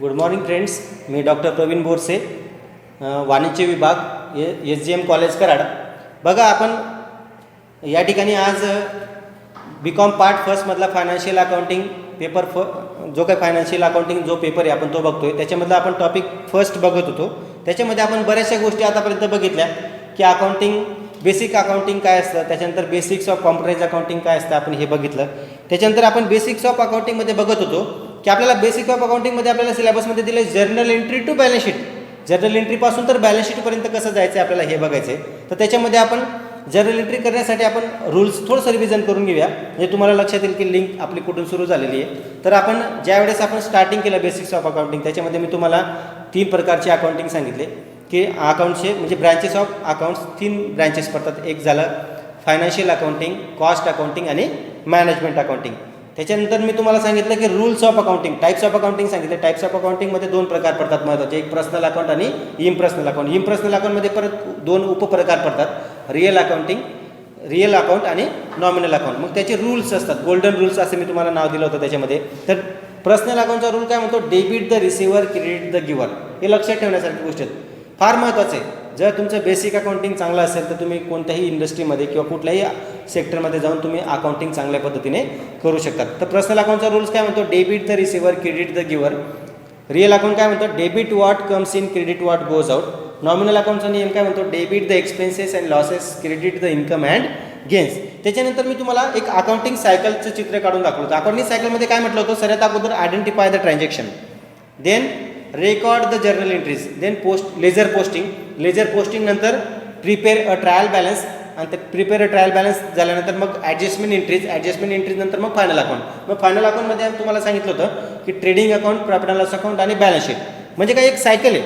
Good morning friends. मी doctor Pravin Borse, वाणिज्य विभाग, SGM कॉलेज कराड. बघा, आपण या ठिकाणी आज BCom पार्ट फर्स्टमधला फायनान्शियल अकाउंटिंग पेपर जो काही फायनान्शियल अकाउंटिंग जो पेपर आहे आपण तो बघतोय. त्याच्यामधला आपण टॉपिक फर्स्ट बघत होतो. त्याच्यामध्ये आपण बऱ्याचशा गोष्टी आतापर्यंत बघितल्या की अकाउंटिंग, बेसिक अकाउंटिंग काय असतं, त्याच्यानंतर बेसिक्स ऑफ कॉम्प्युटराइज अकाउंटिंग काय असतं आपण हे बघितलं. त्याच्यानंतर आपण बेसिक्स ऑफ अकाउंटिंगमध्ये बघत होतो की आपल्याला बेसिक ऑफ अकाउंटिंगमध्ये आपल्याला सिलेबसमध्ये दिलं journal entry to balance sheet. Journal एंट्रीपासून तर बॅलन्स शीटपर्यंत कसं जायचं आहे आपल्याला हे बघायचं आहे. तर त्याच्यामध्ये आपण जर्नल एंट्री करण्यासाठी आपण रूल्स थोडंसं रिव्हिजन करून घेऊया, म्हणजे तुम्हाला लक्षात येईल की लिंक आपली कुठून सुरू झालेली आहे. तर आपण ज्यावेळेस आपण स्टार्टिंग केलं बेसिक्स ऑफ अकाउंटिंग, त्याच्यामध्ये मी तुम्हाला 3 प्रकारचे अकाउंटिंग सांगितले की अकाउंटचे म्हणजे ब्रँचेस ऑफ अकाउंट्स 3 ब्रँचेस पडतात. एक झालं फायनान्शियल अकाउंटिंग, कॉस्ट अकाउंटिंग आणि मॅनेजमेंट अकाउंटिंग. त्याच्यानंतर मी तुम्हाला सांगितलं की rules of accounting, types of accounting सांगितले. टाईप्स ऑफ अकाउंटिंगमध्ये 2 प्रकार पडतात महत्त्वाचे, एक पर्सनल अकाउंट आणि इम्पर्सनल अकाउंट. इम्पर्सनल अकाउंटमध्ये परत 2 उपप्रकार पडतात, रिअल अकाउंट आणि नॉमिनल अकाउंट. मग त्याचे रूल्स असतात, गोल्डन रूल्स असं मी तुम्हाला नाव दिलं होतं त्याच्यामध्ये. तर पर्सनल अकाउंटचा रूल काय म्हणतो, debit the receiver, credit the giver. हे लक्षात ठेवण्यासारखी गोष्ट आहे, फार महत्त्वाचं आहे. जर तुमचं बेसिक अकाउंटिंग चांगलं असेल तर तुम्ही कोणत्याही इंडस्ट्रीमध्ये किंवा कुठल्याही सेक्टरमध्ये जाऊन तुम्ही अकाउंटिंग चांगल्या पद्धतीने करू शकतात. तर पर्सनल अकाउंटचा रूल्स काय म्हणतो, debit the receiver, credit the giver. Real account काय म्हणतो, debit what comes in, credit what goes out. Nominal अकाउंटचा नियम काय म्हणतो, debit the expenses and losses, credit the income and gains. त्याच्यानंतर मी तुम्हाला एक अकाउंटिंग सायकलचं चित्र काढून दाखवलं. अकाउंटिंग सायकलमध्ये काय म्हटलं होतं, सर्वात अगोदर identify the transaction, then record the journal entries, then ledger posting नंतर प्रिपेअर अ ट्रायल बॅलन्स, आणि ते प्रिपेअर अ ट्रायल बॅलन्स झाल्यानंतर मग ॲडजस्टमेंट एंट्रीज नंतर मग फायनल अकाउंट. मग फायनल अकाउंटमध्ये तुम्हाला सांगितलं होतं की trading account, profit and loss account आणि बॅलन्स शीट. म्हणजे काय एक सायकल आहे.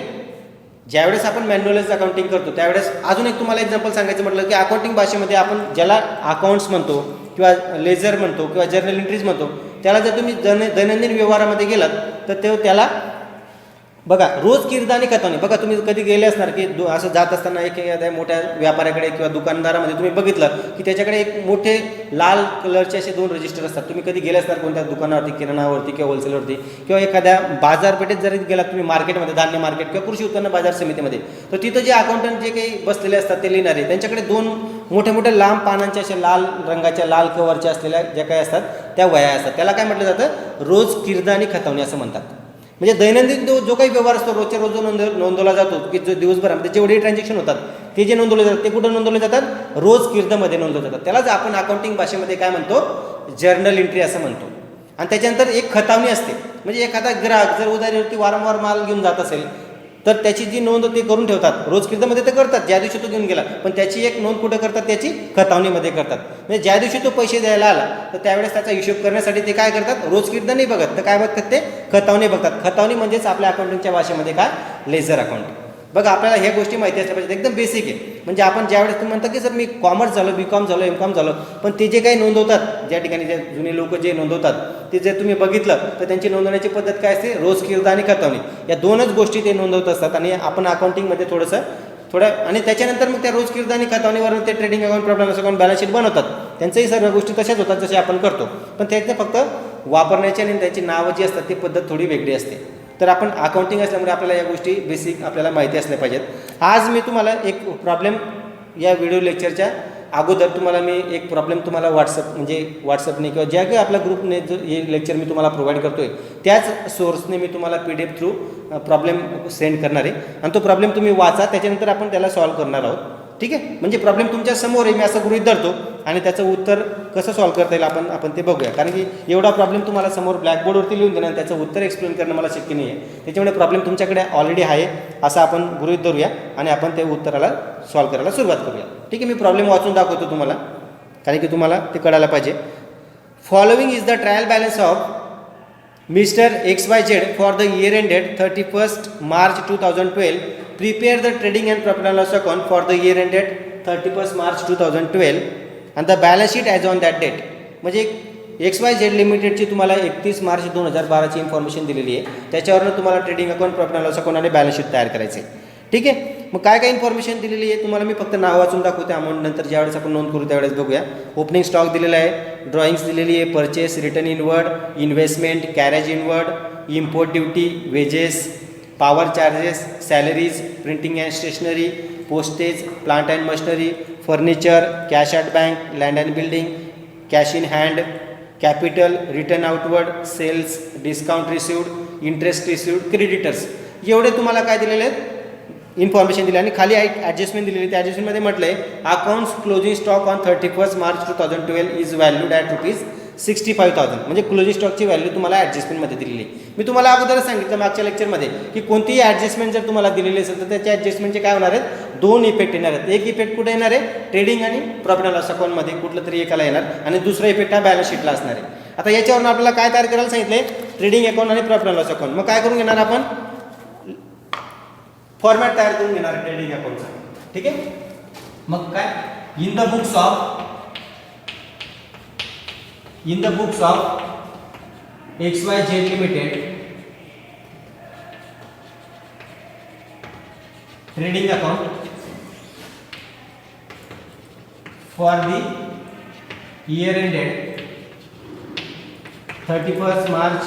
ज्यावेळेस आपण मॅन्युअलाइज अकाउंटिंग करतो त्यावेळेस अजून एक तुम्हाला एक्झाम्पल सांगायचं म्हटलं की अकाउंटिंग भाषेमध्ये आपण ज्याला अकाउंट्स म्हणतो किंवा लेजर म्हणतो किंवा जर्नल एंट्रीज म्हणतो, त्याला जर तुम्ही दैनंदिन व्यवहारामध्ये गेलात तर त्याला बघा रोज किरदानी खतावणी. बघा, तुम्ही कधी गेले असणार की असं जात असताना एखाद्या मोठ्या व्यापाऱ्याकडे किंवा दुकानदारामध्ये तुम्ही बघितलं की त्याच्याकडे एक मोठे लाल कलरचे असे 2 रजिस्टर असतात. तुम्ही कधी गेले असणार कोणत्या दुकानावरती, किराणावरती किंवा होलसेलवरती किंवा एखाद्या बाजारपेठेत जरी गेलात तुम्ही, मार्केटमध्ये, धान्य मार्केट किंवा कृषी उत्पन्न बाजार समितीमध्ये, तर तिथं जे अकाउंटंट जे काही बसलेले असतात ते लिहिणारे, त्यांच्याकडे 2 मोठे लांब पानांच्या अशा लाल रंगाच्या, लाल कवरच्या असलेल्या ज्या काही असतात त्या वह्या असतात. त्याला काय म्हटलं जातं, रोज किरदानी खतावणी असं म्हणतात. म्हणजे दैनंदिन जो काही व्यवहार असतो रोजच्या रोज नोंदवला जातो की जो दिवसभरामध्ये जेवढे ट्रान्झॅक्शन होतात ते जे नोंदवले जातात ते कुठं नोंदवले जातात, रोज किर्दमध्ये नोंदवले जातात. त्यालाच आपण अकाउंटिंग भाषेमध्ये काय म्हणतो, जर्नल एंट्री असं म्हणतो. आणि त्याच्यानंतर एक खतावणी असते, म्हणजे एखादा ग्राहक जर उधारीवरती वारंवार माल घेऊन जात असेल तर त्याची जी नोंद ते करून ठेवतात. रोज किर्दमध्ये ते करतात ज्या दिवशी तो घेऊन गेला, पण त्याची एक नोंद कुठं करतात, त्याची खतावणीमध्ये करतात. म्हणजे ज्या दिवशी तो पैसे द्यायला आला तर त्यावेळेस त्याचा हिशोब करण्यासाठी ते काय करतात, रोज किर्द नाही बघत तर काय बघतात, ते खतावणी बघतात. खतावणी म्हणजेच आपल्या अकाउंटिंगच्या भाषेमध्ये काय, लेजर अकाउंटिंग. बघा, आपल्याला ह्या गोष्टी माहिती असल्या पाहिजेत, एकदम बेसिक आहे. म्हणजे आपण ज्यावेळेस तुम्ही म्हणता की सर मी कॉमर्स झालो, BCom झालो, MCom झालो, पण ते जे काही नोंदवतात, ज्या ठिकाणी जे जुने लोक जे नोंदवतात ते जर तुम्ही बघितलं तर त्यांची नोंदवण्याची पद्धत काय असते, रोज किर्द आणि खतावणी, या 2च गोष्टी ते नोंदवत असतात. आणि आपण अकाउंटिंगमध्ये थोडं आणि त्याच्यानंतर मग त्या रोज किर्द आणि खतावणीवरून ते trading account, profit and loss account, balance sheet बनवतात. त्यांच्याही सर्व गोष्टी तशाच होतात जसे आपण करतो, पण त्याचे फक्त वापरण्याची आणि त्याची नावं जी असतात ती पद्धत थोडी वेगळी असते. तर आपण अकाउंटिंग असल्यामुळे आपल्याला या गोष्टी बेसिक आपल्याला माहिती असल्या पाहिजेत. आज मी तुम्हाला एक प्रॉब्लेम, या व्हिडिओ लेक्चरच्या अगोदर तुम्हाला मी एक प्रॉब्लेम तुम्हाला व्हॉट्सअपने किंवा ज्या काही आपल्या ग्रुपने जो हे लेक्चर मी तुम्हाला प्रोव्हाइड करतो आहे त्याच सोर्सने मी तुम्हाला PDF थ्रू प्रॉब्लेम सेंड करणार आहे. आणि तो प्रॉब्लेम तुम्ही वाचा, त्याच्यानंतर आपण त्याला सॉल्व्ह करणार आहोत. ठीक आहे, म्हणजे प्रॉब्लेम तुमच्या समोर आहे, मी असं गृहीत धरतो, आणि त्याचं उत्तर कसं सॉल्व्ह करता येईल आपण ते बघूया. कारण की एवढा प्रॉब्लेम तुम्हाला समोर ब्लॅकबोर्डवरती लिहून देणं आणि त्याचं उत्तर एक्सप्लेन करणं मला शक्य नाही आहे. त्याच्यामुळे प्रॉब्लेम तुमच्याकडे ऑलरेडी आहे असं आपण गृहीत धरूया आणि आपण त्या उत्तराला सॉल्व्ह करायला सुरुवात करूया. ठीक आहे, मी प्रॉब्लेम वाचून दाखवतो तुम्हाला, कारण की तुम्हाला ते कळायला पाहिजे. Following is the trial balance of Mr. XYZ for the year ended 31st March 2012. Prepare the trading and profit and loss account for the year ended 31st March 2012 and the balance sheet as on that date. म्हणजे XYZ लिमिटेडची तुम्हाला 31 March 2012ची information दिलेली आहे, त्याच्यावरून तुम्हाला trading account, profit and loss account आणि balance sheet तयार करायचे. ठीक आहे, मग काय इन्फॉर्मेशन दिलेली आहे तुम्हाला मी फक्त नाव वाचून दाखवते. अमाऊंट नंतर ज्यावेळेस आपण नोंद करू त्यावेळेस बघूया. ओपनिंग स्टॉक दिलेला आहे, ड्रॉइंग्स दिलेली आहे, purchase, return inward, investment, carriage inward, import duty, wages, power charges, salaries, printing and stationery, postage, plant and machinery, furniture, cash at bank, land and building, cash in hand, capital, return outward, sales, discount received, interest received, creditors. एवढे तुम्हाला काय दिलेले आहेत information दिली आणि खाली adjustment दिलेली. त्या ॲडजस्टमेंटमध्ये म्हटलं आहे accounts closing stock on 31 March 2012 is valued at ₹65,000. म्हणजे क्लोजिंग स्टॉकची व्हॅल्यू तुम्हाला ॲडजस्टमेंटमध्ये दिलेली आहे. मी तुम्हाला अगोदरच सांगितलं मागच्या लेक्चरमध्ये की कोणतीही ॲडजस्टमेंट जर तुम्हाला दिलेली असेल तर त्याच्या ॲडजस्टमेंटचे काय होणार आहेत, 2 इफेक्ट येणार आहेत. एक इफेक्ट कुठे येणार आहे, ट्रेडिंग आणि प्रॉफिट अँड लॉस अकाउंटमध्ये कुठलं तरी एकाला येणार आणि दुसरा इफेक्ट हा बॅलन्स शीटला असणार आहे. आता याच्यावरून आपल्याला काय तयार करायला सांगितले, ट्रेडिंग अकाउंट आणि प्रॉफिट अँड लॉस अकाउंट. मग काय करून घेणार आपण, फॉर्मॅट तयार करून घेणार ट्रेडिंग अकाउंटचा. ठीक आहे. मग काय, in the books of XYZ limited trading account for the year ended 31 March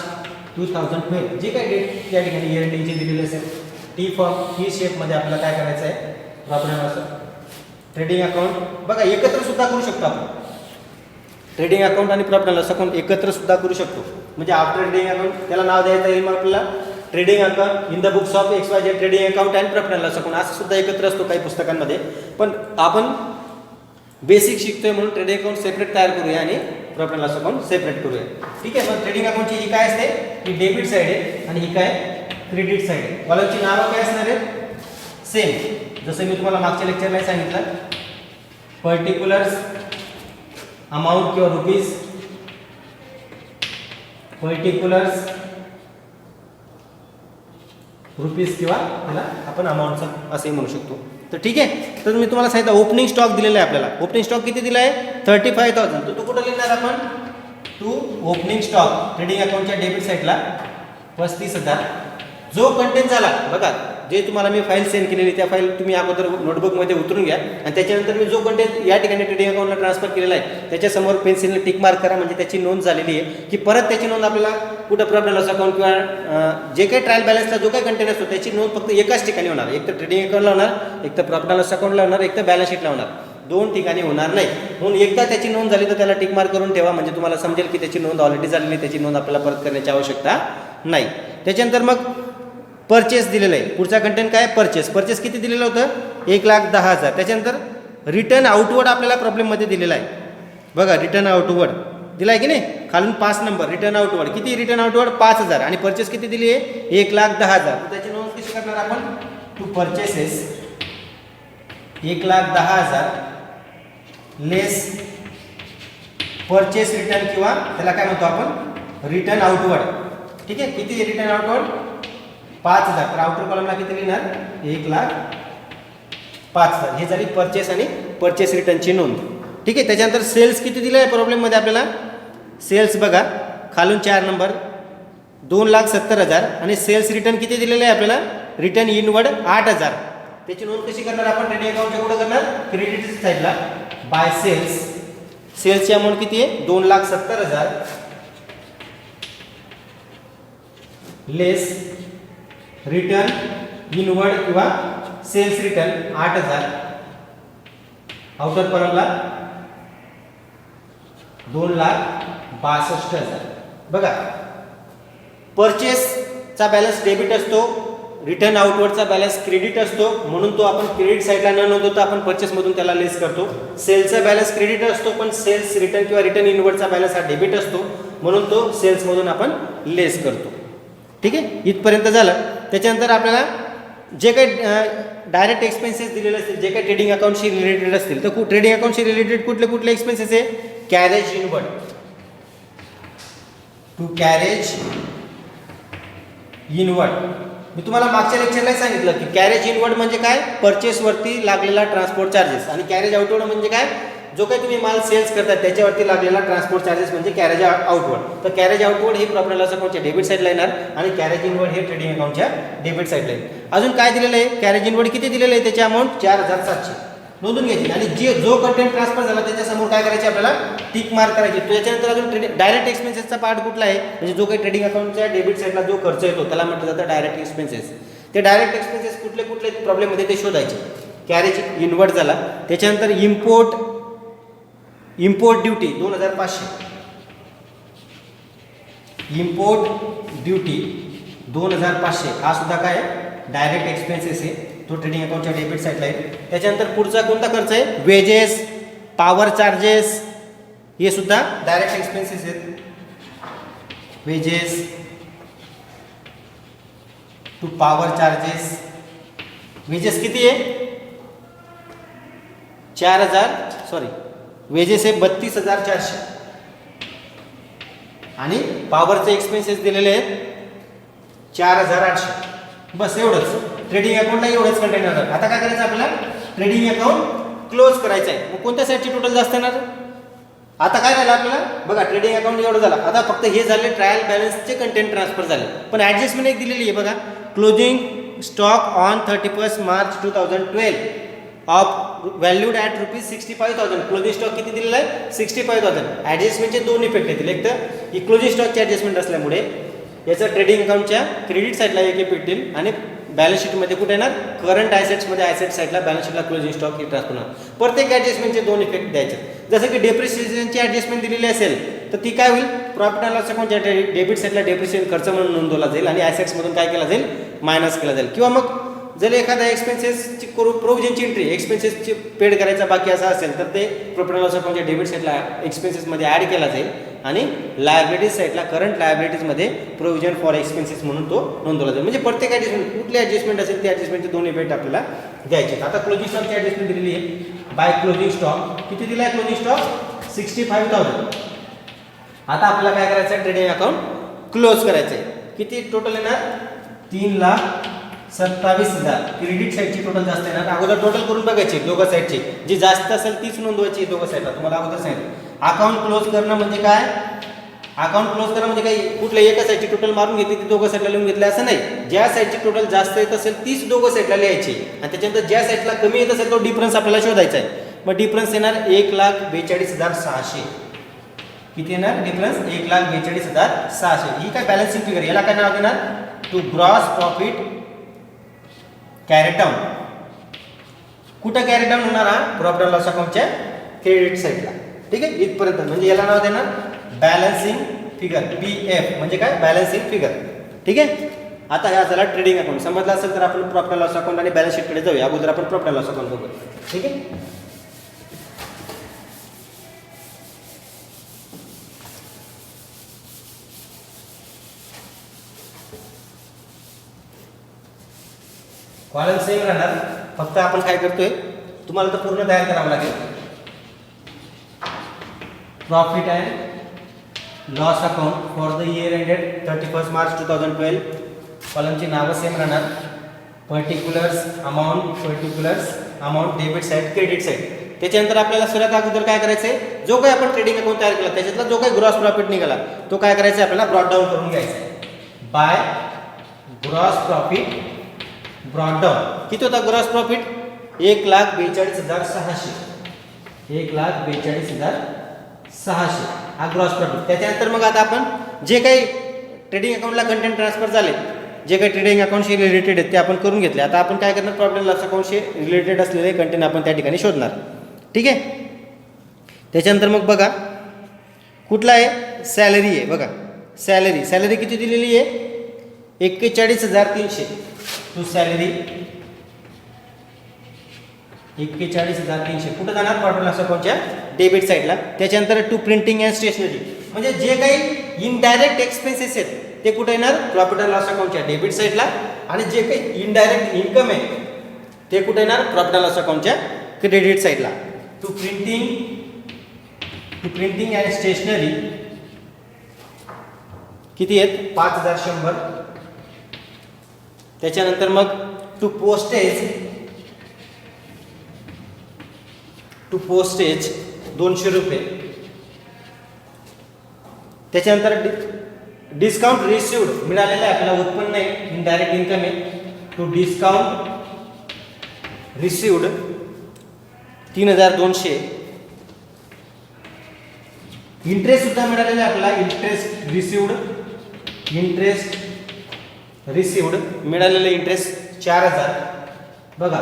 2012. जे काही डेट त्या ठिकाणी इयर एंडिंगचे दिलेले असेल टी फॉर्म ही शेपमध्ये आपल्याला काय करायचं आहे, profit and loss trading account. बघा एकत्र सुद्धा करू शकतो आपण, ट्रेडिंग अकाउंट आणि प्रॉफिट अँड लॉस अकाउंट एकत्र सुद्धा करू शकतो. म्हणजे आफ्टर ट्रेडिंग अकाउंट त्याला नाव द्यायचं येईल मग आपल्याला trading account in the books of XYZ trading account and profit and loss account असं सुद्धा एकत्र असतो काही पुस्तकांमध्ये. पण आपण बेसिक शिकतोय म्हणून ट्रेडिंग अकाउंट सेपरेट तयार करूया आणि profit and loss account separate करूया. ठीक आहे. मग ट्रेडिंग अकाउंटची ही काय असते, ही डेबिट साईड आहे आणि ही काय क्रेडिट साईड आहे. कॉलमची नावं काय असणार आहेत, सेम जसं मी तुम्हाला मागच्या लेक्चरला सांगितलं. पर्टिक्युलर्स अमाऊंट किंवा रुपीज, पर्टिक्युलर्स रुपीज किंवा त्याला आपण अमाऊंटचं असेही म्हणू शकतो. तर ठीक आहे. तर मी तुम्हाला सांगितलं ओपनिंग स्टॉक दिलेला आहे आपल्याला. ओपनिंग स्टॉक किती दिला आहे, 35,000. तर तो कुठं लिहिणार आपण, टू ओपनिंग स्टॉक ट्रेडिंग अकाउंटच्या डेबिट साईडला 35,000. जो कंटेंट झाला बघा, जे तुम्हाला मी फाईल सेंड केलेली त्या फाईल तुम्ही अगोदर नोटबुकमध्ये उतरून घ्या आणि त्याच्यानंतर मी जो कंटेंट या ठिकाणी ट्रेडिंग अकाउंटला ट्रान्सफर केलेला आहे त्याच्यासमोर पेन्सिलने टिक मार्क करा. म्हणजे त्याची नोंद झालेली आहे की परत त्याची नोंद आपल्याला कुठं प्रॉफिट अँड लॉस अकाउंट किंवा जे काही ट्रायल बॅलन्सला जो काही कंटेंट असतो त्याची नोंद फक्त एकाच ठिकाणी होणार. एक तर ट्रेडिंग अकाउंटला होणार, एक तर प्रॉफिट अँड लॉस अकाउंटला होणार, एक तर बॅलन्स शीटला होणार. 2 ठिकाणी होणार नाही. म्हणून एकदा त्याची नोंद झाली तर त्याला टिक मार्क करून ठेवा. म्हणजे तुम्हाला समजेल की त्याची नोंद ऑलरेडी झालेली, त्याची नोंद आपल्याला परत करण्याची आवश्यकता नाही. त्याच्यानंतर मग परचेस दिलेलं आहे. पुढचा कंटेंट काय, परचेस किती दिलेलं होतं, 1,10,000. त्याच्यानंतर रिटर्न आउटवर्ड आपल्याला प्रॉब्लेममध्ये दिलेला आहे. बघा रिटर्न आउटवर्ड दिला आहे की नाही, खालून 5 नंबर रिटर्न आउटवर्ड. किती रिटर्न आउटवर्ड, 5,000 आणि परचेस किती दिली आहे, 1,10,000. त्याची नोंद कशी करणार आपण, to purchases 1,10,000 less purchase return किंवा त्याला काय म्हणतो आपण रिटर्न आउटवर्ड. ठीक आहे. किती रिटर्न आउटवर्ड, 5,000. तर आउटर कॉलमला किती लिहिणार, 1,05,000. हे झाली परचेस आणि परचेस रिटर्नची नोंद. ठीक आहे. त्याच्यानंतर सेल्स किती दिलं आहे प्रॉब्लेममध्ये आपल्याला, सेल्स बघा खालून 4 नंबर 2,70,000 आणि सेल्स रिटर्न किती दिलेलं आहे आपल्याला, रिटर्न इनवर्ड 8,000. त्याची नोंद कशी करणार आपण, ट्रेडिंग अकाउंटच्या कुठं करणार, क्रेडिट साईडला बाय सेल्स. सेल्सची अमाऊंट किती आहे, 2,70,000 लेस रिटर्न इनवर्ड किंवा सेल्स रिटर्न 8,000. आउटर कॉलमला 2,62,000. बघा परचेसचा बॅलन्स डेबिट असतो, रिटर्न आउटवर्डचा बॅलन्स क्रेडिट असतो. म्हणून तो आपण क्रेडिट साईडला न नोंदवता आपण परचेसमधून त्याला लेस करतो. सेल्सचा बॅलन्स क्रेडिट असतो पण सेल्स रिटर्न किंवा रिटर्न इनवर्डचा बॅलन्स हा डेबिट असतो म्हणून तो सेल्समधून आपण लेस करतो. ठीक आहे. इथपर्यंत झालं. त्याच्यानंतर आपल्याला जे काही डायरेक्ट एक्सपेन्सेस दिलेले असतील, जे काही ट्रेडिंग अकाउंटशी रिलेटेड असतील, तर ट्रेडिंग अकाउंटशी रिलेटेड कुठले एक्सपेन्सेस आहे, carriage inward, to carriage inward. मी तुम्हाला मागच्या लेक्चरला सांगितलं की कॅरेज इनवर्ड म्हणजे काय, परचेसवरती लागलेला ट्रान्सपोर्ट चार्जेस आणि कॅरेज आउटवर्ड म्हणजे काय, जो काही तुम्ही माल सेल्स करता त्याच्यावरती लागलेला ट्रान्सपोर्ट चार्जेस म्हणजे कॅरेज आउटवर्ड. तर कॅरेज आउटवर्ड हे प्रॉफिट अँड लॉस अकाउंटच्या डेबिट साईडला येणार आणि कॅरेज इनवर्ड हे ट्रेडिंग अकाउंटच्या डेबिट साईडला येईल. अजून काय दिलेलं आहे, कॅरेज इनवर्ड किती दिलेलं आहे, त्याची अमाऊंट 4,700. नोंदून घ्यायची आणि जो कंटेंट ट्रान्सफर झाला त्याच्यासमोर काय करायचे आपल्याला टिक मार्क करायची. त्याच्यानंतर अजून डायरेक्ट एक्सपेन्सेसचा पार्ट कुठला आहे, म्हणजे जो काही ट्रेडिंग अकाउंटच्या डेबिट साईडला जो खर्च येतो त्याला म्हटलं जातं डायरेक्ट एक्सपेन्सेस. ते डायरेक्ट एक्सपेन्सेस कुठले कुठले प्रॉब्लेममध्ये ते शोधायचे. कॅरेज इनवर्ट झाला, त्याच्यानंतर इम्पोर्ट ड्युटी 2500, इम्पोर्ट ड्युटी 2500 हा सुद्धा काय डायरेक्ट एक्सपेन्सेस आहे, तो ट्रेडिंग अकाउंटच्या डेबिट साईडला आहे. त्याच्यानंतर पुढचा कोणता खर्च आहे, वेजेस, पॉवर चार्जेस, हे सुद्धा डायरेक्ट एक्सपेन्सेस आहेत. Wages to power charges, wages किती आहे वेजेस आहे 32,400 आणि पॉवरचे एक्सपेन्सेस दिलेले आहेत 4,800. बस एवढंच ट्रेडिंग अकाउंटला एवढंच कंटेंट येणार. आता काय करायचं आपल्याला, ट्रेडिंग अकाउंट क्लोज करायचं आहे. मग कोणत्या साईडची टोटल जास्त येणार, आता काय झालं आपल्याला बघा, ट्रेडिंग अकाउंट एवढं झालं. आता फक्त हे झाले ट्रायल बॅलन्सचे कंटेंट ट्रान्सफर झाले, पण ॲडजस्टमेंट एक दिलेली आहे बघा, closing stock on 31 March 2012 of valued at ₹65,000. Closing stock किती दिलेला आहे 65,000. ॲडजस्टमेंटचे दोन इफेक्ट येतील. एक तर ही क्लोजिंग स्टॉकची ॲडजस्टमेंट असल्यामुळे याचं ट्रेडिंग अकाउंटच्या क्रेडिट साईडला एक भेटतील आणि बॅलन्स शीटमध्ये कुठे येणार, करंट ॲसेट्समध्ये ॲसेट साईडला balance शीटला closing stock heat transfer होणार. प्रत्येक ॲडजस्टमेंटचे दोन इफेक्ट द्यायचे. जसं की डेप्रिसिएशनची ॲडजस्टमेंट दिलेली असेल तर ती काय होईल, प्रॉफिट अँड लॉस अकाउंटच्या डेबिट साईडला डेप्रिसिएशन खर्च म्हणून नोंदवला जाईल आणि ॲसेट्समधून काय केला जाईल, मायनस केला जाईल. किंवा मग जर एखादा एक्सपेन्सेसची प्रोव्हिजनची एंट्री एक्सपेन्सेसची पेड करायचा बाकी असा असेल तर ते प्रॉफिट अँड लॉस अकाउंटच्या डेबिट साईडला एक्सपेन्सेसमध्ये ॲड केला जाईल आणि लायबिलिटीज साईडला करंट लायबिलिटीजमध्ये प्रोव्हिजन फॉर एक्सपेन्सेस म्हणून तो नोंदवला जाईल. म्हणजे प्रत्येक ॲडजस्टमेंट कुठली ॲडजस्टमेंट असेल त्या ॲडजस्टमेंटचे दोन इफेक्ट आपल्याला द्यायचे. आता क्लोजिंग स्टॉकची ॲडजस्टमेंट दिलेली आहे बाय क्लोजिंग स्टॉक. किती दिला आहे क्लोजिंग स्टॉक 65,000. आता आपल्याला काय करायचं आहे, ट्रेडिंग अकाउंट क्लोज करायचं आहे. किती टोटल येणार 3,27,000. क्रेडिट साईडची टोटल जास्त येणार. अगोदर टोटल करून बघायची दोघं साईडची, जी जास्त असेल तीच नोंदवायची दोघं साईडला. तुम्हाला अगोदर सांगितलं अकाउंट क्लोज करणं म्हणजे काय, अकाउंट क्लोज करणं म्हणजे काही कुठल्या एका साईडची टोटल मारून घेतली ती दोघं साईडला लिहून घेतली असं नाही. ज्या साईडची टोटल जास्त येत असेल तीच दोघं साईडला लिहायची आणि त्याच्यानंतर ज्या साईडला कमी येत असेल तो डिफरन्स आपल्याला शोधायचा आहे. मग डिफरन्स येणार 1,42,600. किती येणार डिफरन्स 1,42,600. ही काय बॅलन्सिंग फिगर, याला काय नाव देणार, to gross profit carried down. कुठं कॅरेट डाऊन होणार हा, प्रॉफिट अँड लॉस अकाउंटच्या क्रेडिट साईडला. ठीक आहे, इथपर्यंत म्हणजे याला नाव देणार बॅलन्सिंग फिगर, BF म्हणजे काय बॅलन्सिंग फिगर. ठीक आहे. आता हा झाला ट्रेडिंग अकाउंट. समजला असेल तर आपण प्रॉफिट अँड लॉस अकाउंट आणि बॅलन्स शीटकडे जाऊया. अगोदर आपण प्रॉफिट अँड लॉस अकाउंट बघू. ठीक आहे. कॉलम सेम राहणार, फक्त आपण काय करतोय, तुम्हाला तर पूर्ण तयार करावं लागेल. Profit and loss account for the year ended 31 March 2012. कॉलमची नावं सेम राहणार. Particulars amount debit side credit side. त्याच्यानंतर आपल्याला सर्वात अगोदर काय करायचं आहे, जो काही आपण ट्रेडिंग अकाउंट तयार केला त्याच्यातला जो काही ग्रॉस प्रॉफिट निघाला तो काय करायचा आहे, आपल्याला ब्रॉड डाऊन करून घ्यायचा आहे. By gross profit brought down. किती होता ग्रॉस प्रॉफिट 1,42,600. 1,42,600 हा ग्रॉस प्रॉफिट. त्याच्यानंतर मग आता आपण जे काही ट्रेडिंग अकाउंटला कंटेंट ट्रान्सफर झाले, जे काही ट्रेडिंग अकाउंटशी रिलेटेड आहेत ते आपण करून घेतले. आता आपण काय करणार, प्रॉफिट अँड लॉस अकाउंटशी रिलेटेड असलेले कंटेंट आपण त्या ठिकाणी शोधणार. ठीक आहे. त्याच्यानंतर मग बघा कुठला आहे, सॅलरी आहे. बघा सॅलरी किती दिलेली आहे 41,300. टू सॅलरी 41,300 कुठं जाणार, प्रॉफिट अँड लॉस अकाउंटच्या डेबिट साईडला. त्याच्यानंतर टू प्रिंटिंग अँड स्टेशनरी म्हणजे जे काही इनडायरेक्ट एक्सपेन्सेस आहेत ते कुठे येणार, प्रॉफिट अँड लॉस अकाउंटच्या डेबिट साईडला. आणि जे काही इनडायरेक्ट इन्कम आहे ते कुठे येणार, प्रॉफिट अँड लॉस अकाउंटच्या क्रेडिट साईडला. टू प्रिंटिंग अँड स्टेशनरी किती आहेत 5,100. त्याच्यानंतर मग टू पोस्टेज 200 रुपये. त्याच्यानंतर डिस्काउंट रिसिव्ड मिळालेलं आहे आपल्याला, उत्पन्न आहे, इनडायरेक्ट इन्कम आहे. To discount received 3,200. इंटरेस्ट सुद्धा मिळालेला आहे आपल्याला. इंटरेस्ट रिसिवड मिळालेलं इंटरेस्ट 4,000. बघा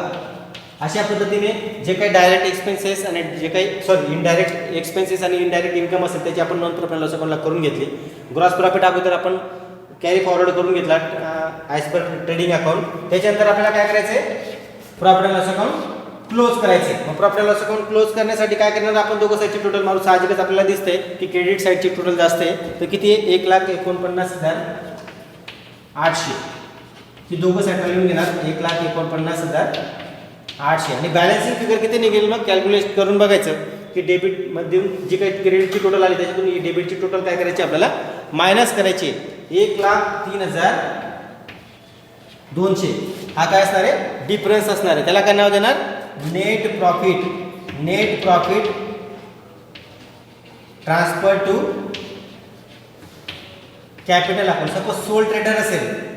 अशा पद्धतीने जे काही डायरेक्ट एक्सपेन्सेस आणि जे काही इनडायरेक्ट एक्सपेन्सेस आणि इनडायरेक्ट इन्कम असेल त्याची आपण नॉन प्रॉफिट लॉस अकाउंटला करून घेतली. ग्रॉस प्रॉफिट अगोदर आपण कॅरी फॉरवर्ड करून घेतला ॲज पर ट्रेडिंग अकाउंट. त्याच्यानंतर आपल्याला काय करायचं आहे, profit and loss account close करायचे. मग profit and loss account close करण्यासाठी काय करणार आपण, दोघं साईडची टोटल मारू. साहजिकच आपल्याला दिसतंय की क्रेडिट साईडची टोटल जास्त आहे. तर किती आहे, 1,49,800. ही दोघं साईडला लिहून घेणार 1,49,800. आणि बॅलन्सिंग फिगर किती निघेल मग कॅल्क्युलेट करून बघायचं की डेबिटमध्ये जी काही क्रेडिटची टोटल आली त्याच्यातून ही डेबिटची टोटल काय करायची आपल्याला मायनस करायची. 1,03,200 हा काय असणार आहे, डिफरन्स असणार आहे. त्याला काय नाव देणार, net profit transfer to capital account. Suppose sole trader असेल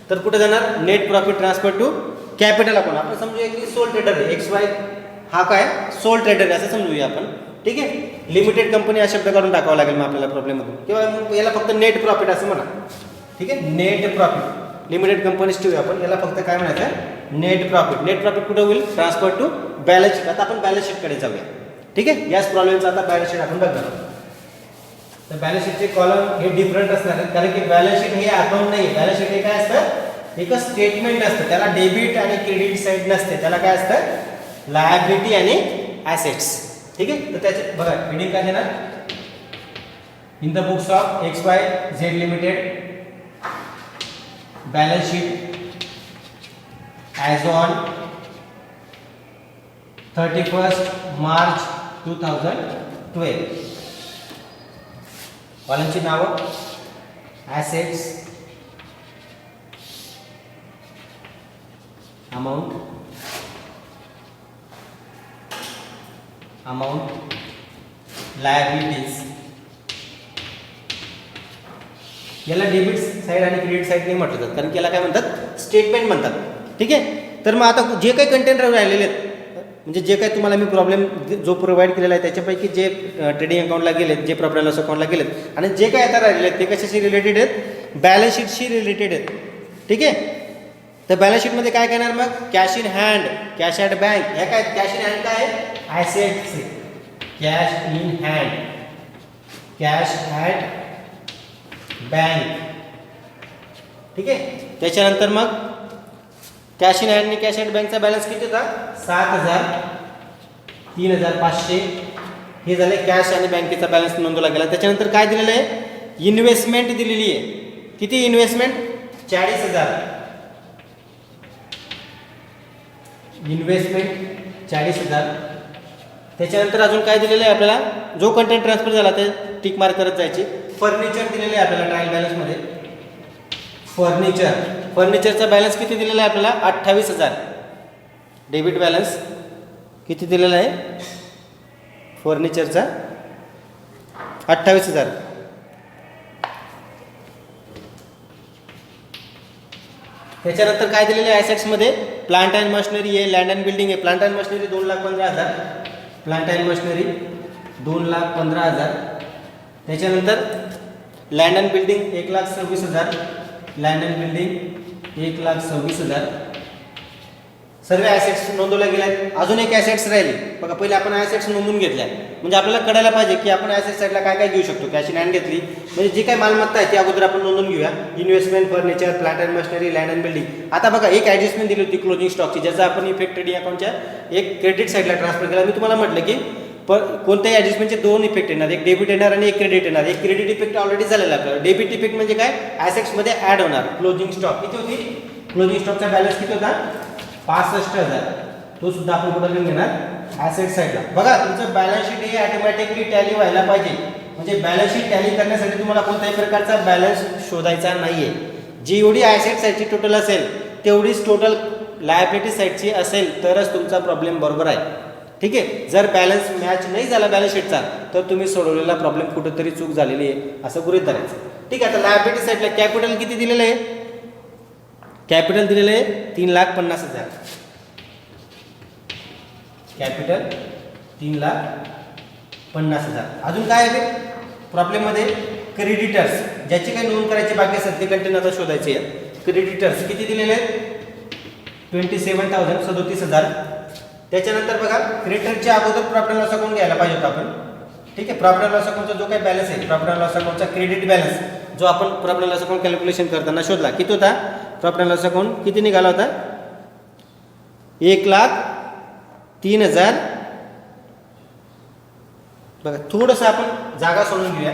तर कुठे जाणार, net profit transfer to capital account. आपण समजूया की सोल ट्रेडर आहे, XY हा काय सोल ट्रेडर आहे असं समजूया आपण. ठीक आहे, लिमिटेड कंपनी हा शब्द काढून टाकावा लागेल मग आपल्याला प्रॉब्लेममधून, किंवा याला फक्त नेट प्रॉफिट असं म्हणा. ठीक आहे, नेट प्रॉफिट लिमिटेड कंपनीज ठेवूया आपण, याला फक्त काय म्हणायचं आहे, नेट प्रॉफिट कुठे होईल, ट्रान्सफर टू बॅलन्स शीट. आता आपण बॅलन्स शीटकडे जाऊया. ठीक आहे, याच प्रॉब्लेमचा आता बॅलन्स शीट आपण बघणार आहोत. तर बॅलन्स शीटचे कॉलम हे डिफरंट असणार आहेत, कारण की बॅलन्स शीट हे अकाउंट नाही. बॅलन्स शीट हे काय असतं, एक स्टेटमेंट असतं. त्याला डेबिट आणि क्रेडिट साईड नसते, त्याला काय असतं, लायबिलिटी आणि ॲसेट्स. ठीक आहे, तर त्याचे बघा हेडिंग काय देणार, in the books of XYZ limited balance sheet as on 31 March 2012. कॉलमची नावं, ॲसेट्स, अमाउंट, लायबिलिटीज. याला डेबिट साईड आणि क्रेडिट साईड नाही म्हटलं जातं, कारण की याला काय म्हणतात, स्टेटमेंट म्हणतात. ठीक आहे, तर मग आता जे काही कंटेंट राहिलेले आहेत, म्हणजे जे काही तुम्हाला मी प्रॉब्लेम जो प्रोव्हाइड केलेला आहे त्याच्यापैकी जे ट्रेडिंग अकाउंटला गेलेत, जे प्रॉफिट लॉस अकाउंटला गेलेत, आणि जे काही आता राहिलेले आहेत ते कशाशी रिलेटेड आहेत, बॅलन्स शीटशी रिलेटेड आहेत. ठीक आहे, तर बॅलन्स शीटमध्ये काय करणार मग, cash in hand, cash at bank. ह्या काय कॅश इन हँड काय आहे, assets. Cash in hand, cash at bank. ठीक आहे, त्याच्यानंतर मग कॅश इन हँड आणि कॅश ॲट बँकचा बॅलन्स किती होता, 7,000, 3,500. हे झाले कॅश आणि बँकेचा बॅलन्स नोंदवला गेला. त्याच्यानंतर काय दिलेलं आहे, इन्व्हेस्टमेंट दिलेली आहे. किती इन्व्हेस्टमेंट, 40,000. इन्व्हेस्टमेंट 40,000. त्याच्यानंतर अजून काय दिलेलं आहे आपल्याला, जो कंटेंट ट्रान्सफर झाला ते टिक मार्क करत जायची. फर्निचर दिलेले आहे आपल्याला ट्रायल बॅलन्समध्ये. फर्निचरचा बॅलन्स किती दिलेला आहे आपल्याला, 28,000. डेबिट बॅलन्स किती दिलेला आहे, फर्निचरचा 28,000. त्याच्यानंतर काय दिलेलं आहे ॲसेट्समध्ये, प्लांट अँड मशिनरी आहे, लँड अँड बिल्डिंग आहे. Plant and machinery 2,15,000. Plant and machinery 2,15,000. त्याच्यानंतर land and building 1,26,000. Land and building 1,26,000. सर्व ॲसेट्स नोंदवल्या गेल्या आहेत. अजून एक ॲसेट्स राहिली बघा, पहिले आपण ॲसेट्स नोंदवून घेतल्या, म्हणजे आपल्याला कळायला पाहिजे की आपण ॲसेट साईडला काय काय घेऊ शकतो. कॅश इन हँड घेतली म्हणजे जी काही मालमत्ता आहे ती अगोदर आपण नोंदवून घेऊया. Investment, furniture, plant and machinery, land and building. आता बघा एक ॲडजस्टमेंट दिली होती क्लोजिंग स्टॉकची, ज्याचा आपण इफेक्ट ट्रेडिंग अकाउंटच्या एक क्रेडिट साईडला ट्रान्सफर केला. मी तुम्हाला म्हटलं की कोणत्याही ॲडजस्टमेंटचे 2 इफेक्ट येणार, एक डेबिट येणार आणि एक क्रेडिट येणार. एक क्रेडिट इफेक्ट ऑलरेडी झालेला आपल्याला. डेबिट इफेक्ट म्हणजे काय, ॲसेट्समध्ये ॲड होणार. क्लोजिंग स्टॉक किती होती, क्लोजिंग स्टॉकचा बॅलन्स किती होता, 65,000. तो सुद्धा आपण कुठं लिहून घेणार, ॲसेट साईडला. बघा तुमचं बॅलन्स शीट हे ऑटोमॅटिकली टॅली व्हायला पाहिजे. म्हणजे बॅलन्स शीट टॅली करण्यासाठी तुम्हाला कोणत्याही प्रकारचा बॅलन्स शोधायचा नाही आहे. जेवढी ॲसेट साईडची टोटल असेल तेवढीच टोटल लायबिलिटी साईडची असेल तरच तुमचा प्रॉब्लेम बरोबर आहे. ठीक आहे, जर बॅलन्स मॅच नाही झाला बॅलन्स शीटचा तर तुम्ही सोडवलेला प्रॉब्लेम कुठेतरी चूक झालेली आहे असं गृहीत धरायचं. ठीक आहे, आता लायबिलिटी साईडला कॅपिटल किती दिलेलं आहे, कॅपिटल दिलेलं आहे 3,50,000. कॅपिटल 3,50,000. अजून काय आहे प्रॉब्लेममध्ये क्रेडिटर्स, ज्याची काही नोंद करायची बाकी असेल ते कंटेंट आता शोधायचे आहे. क्रेडिटर्स किती दिलेले आहेत? 27,000, 37,000. त्याच्यानंतर बघा क्रेडिटरच्या अगोदर प्रॉफिट अँड लॉस अकाउंट घ्यायला पाहिजे होता आपण. ठीक आहे, प्रॉफिट अँड लॉस अकाउंटचा जो काही बॅलन्स आहे, प्रॉफिट अँड लॉस अकाउंटचा क्रेडिट बॅलन्स जो आपण profit and loss account calculation करताना शोधला, किती होता? प्रॉफिट अँड लॉस अकाउंट किती निघाला होता? 1,03,000. बघा थोडंसं आपण जागा सोडून घेऊया,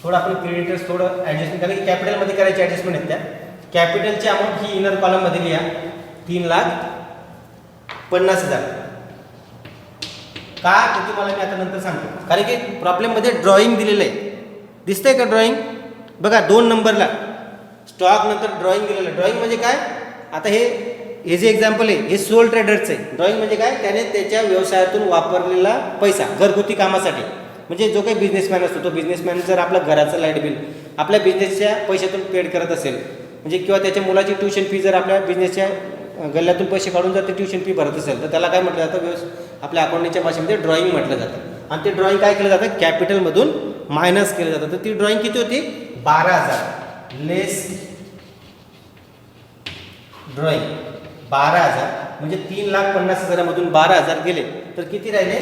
थोडं आपण क्रेडिटर्स थोडं ॲडजस्टमेंट, कारण की कॅपिटलमध्ये करायची ॲडजस्टमेंट आहेत त्या. कॅपिटलची अमाऊंट ही इनर कॉलममध्ये लिहा 3,50,000. का ते तुम्हाला मी आता नंतर सांगतो, कारण की प्रॉब्लेममध्ये ड्रॉइंग दिलेलं आहे. दिसतंय का ड्रॉइंग? बघा 2 नंबरला स्टॉक नंतर ड्रॉइंग दिलेलं आहे. ड्रॉइंग म्हणजे काय? आता हे जे एक्झाम्पल आहे हे सोल ट्रेडरचं आहे. ड्रॉइंग म्हणजे काय? त्याने त्याच्या व्यवसायातून वापरलेला पैसा घरगुती कामासाठी, म्हणजे जो काही बिझनेसमॅन असतो तो बिझनेसमॅन जर आपल्या घराचं लाईट बिल आपल्या बिझनेसच्या पैशातून पेड करत असेल, म्हणजे किंवा त्याच्या मुलाची ट्युशन फी जर आपल्या बिझनेसच्या गल्ल्यातून पैसे काढून जर ते ट्युशन फी भरत असेल तर त्याला काय म्हटलं जातं? आपल्या अकाउंटिंगच्या भाषेमध्ये ड्रॉइंग म्हटलं जातं. आणि ते ड्रॉइंग काय केलं जातं? कॅपिटलमधून मायनस केलं जातं. तर ती ड्रॉइंग किती होती? 12,000 लेस ड्रॉइंग 12,000, म्हणजे 3,50,000 मधून 12,000 गेले तर किती राहिले?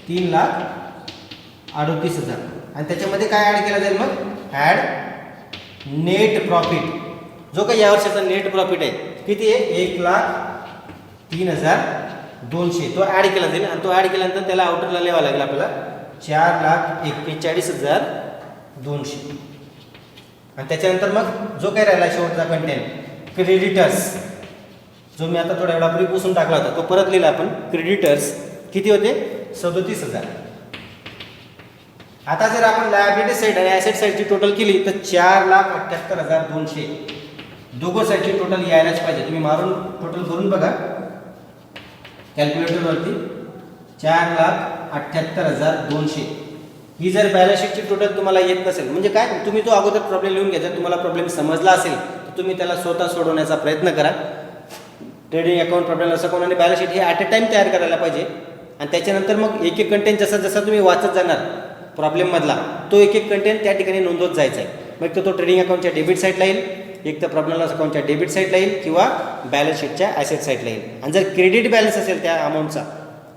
3,38,000. आणि त्याच्यामध्ये काय ॲड केलं जाईल मग? ॲड नेट प्रॉफिट, जो काही या वर्षाचा नेट प्रॉफिट आहे किती आहे? 1,03,200. तो ॲड केला जाईल आणि तो ॲड केल्यानंतर त्याला आउटरला लिहावा लागेल आपल्याला 4,41,200. आणि त्याच्यानंतर मग जो काही राहिला शेवटचा कंटेंट क्रेडिटर्स, जो मी आता थोड्या वेळापूर्वी पुसून टाकला होता तो परत लिहिला आपण. क्रेडिटर्स किती होते? 37,000. आता जर आपण लायबिलिटी साईड आणि ॲसेट साईडची टोटल केली तर 4,78,200. दोघं साईडची टोटल यायलाच पाहिजे. तुम्ही मारून टोटल करून बघा कॅल्क्युलेटरवरती. 4,78,200 ही जर बॅलन्स शीटची टोटल तुम्हाला येत नसेल, म्हणजे काय, तुम्ही तो अगोदर प्रॉब्लेम लिहून घ्यायचा. तुम्हाला प्रॉब्लेम समजला असेल तर तुम्ही त्याला स्वतः सोडवण्याचा प्रयत्न करा. Trading account, problem loss account आणि बॅलन्स शीट हे ॲट अ टाईम तयार करायला पाहिजे. आणि त्याच्यानंतर मग एक एक कंटेंट जसा जसा तुम्ही वाचत जाणार प्रॉब्लेममधला तो एक एक कंटेंट त्या ठिकाणी नोंदवत जायचा आहे. मग तो ट्रेडिंग अकाउंटच्या डेबिट साईडला येईल, एक तर प्रॉब्लेम लॉस अकाउंटच्या डेबिट साईडला येईल किंवा बॅलन्स शीटच्या ॲसेट साईडला येईल. आणि जर क्रेडिट बॅलन्स असेल त्या अमाऊंटचा,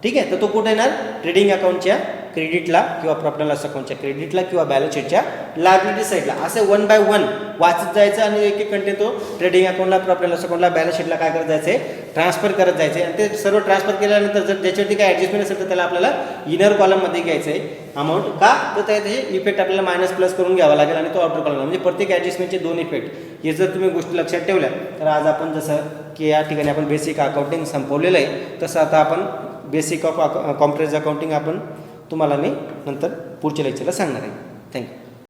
ठीक आहे, तर तो कुठे येणार? ट्रेडिंग अकाउंटच्या क्रेडिटला किंवा प्रॉफिट अँड लॉस अकाउंटच्या क्रेडिटला किंवा बॅलन्स शीटच्या लायबिलिटी साईडला. असं 1 बाय 1 वाचत जायचं आणि एक एक कंटेंट तो ट्रेडिंग अकाउंटला, प्रॉफिट अँड लॉस अकाउंटला, बॅलन्स शीटला काय करत जायचं आहे? ट्रान्सफर करत जायचं आहे. आणि ते सर्व ट्रान्सफर केल्यानंतर जर त्याच्यावरती काय ॲडजस्टमेंट असेल तर त्याला आपल्याला इनर कॉलममध्ये घ्यायचं आहे अमाऊंट. का? तर त्याचे इफेक्ट आपल्याला मायनस प्लस करून घ्यावा लागेल आणि तो आउटर कॉलम, म्हणजे प्रत्येक ॲडजस्टमेंटचे 2 इफेक्ट. हे जर तुम्ही गोष्टी लक्षात ठेवल्या तर आज आपण जसं की या ठिकाणी आपण बेसिक अकाउंटिंग संपवलेलं आहे, तसं आता आपण बेसिक ऑफ कॉम्प्रेस अकाउंटिंग आपण तुम्हाला मी नंतर पुढच्या लेक्चरला सांगणार आहे. थँक्यू.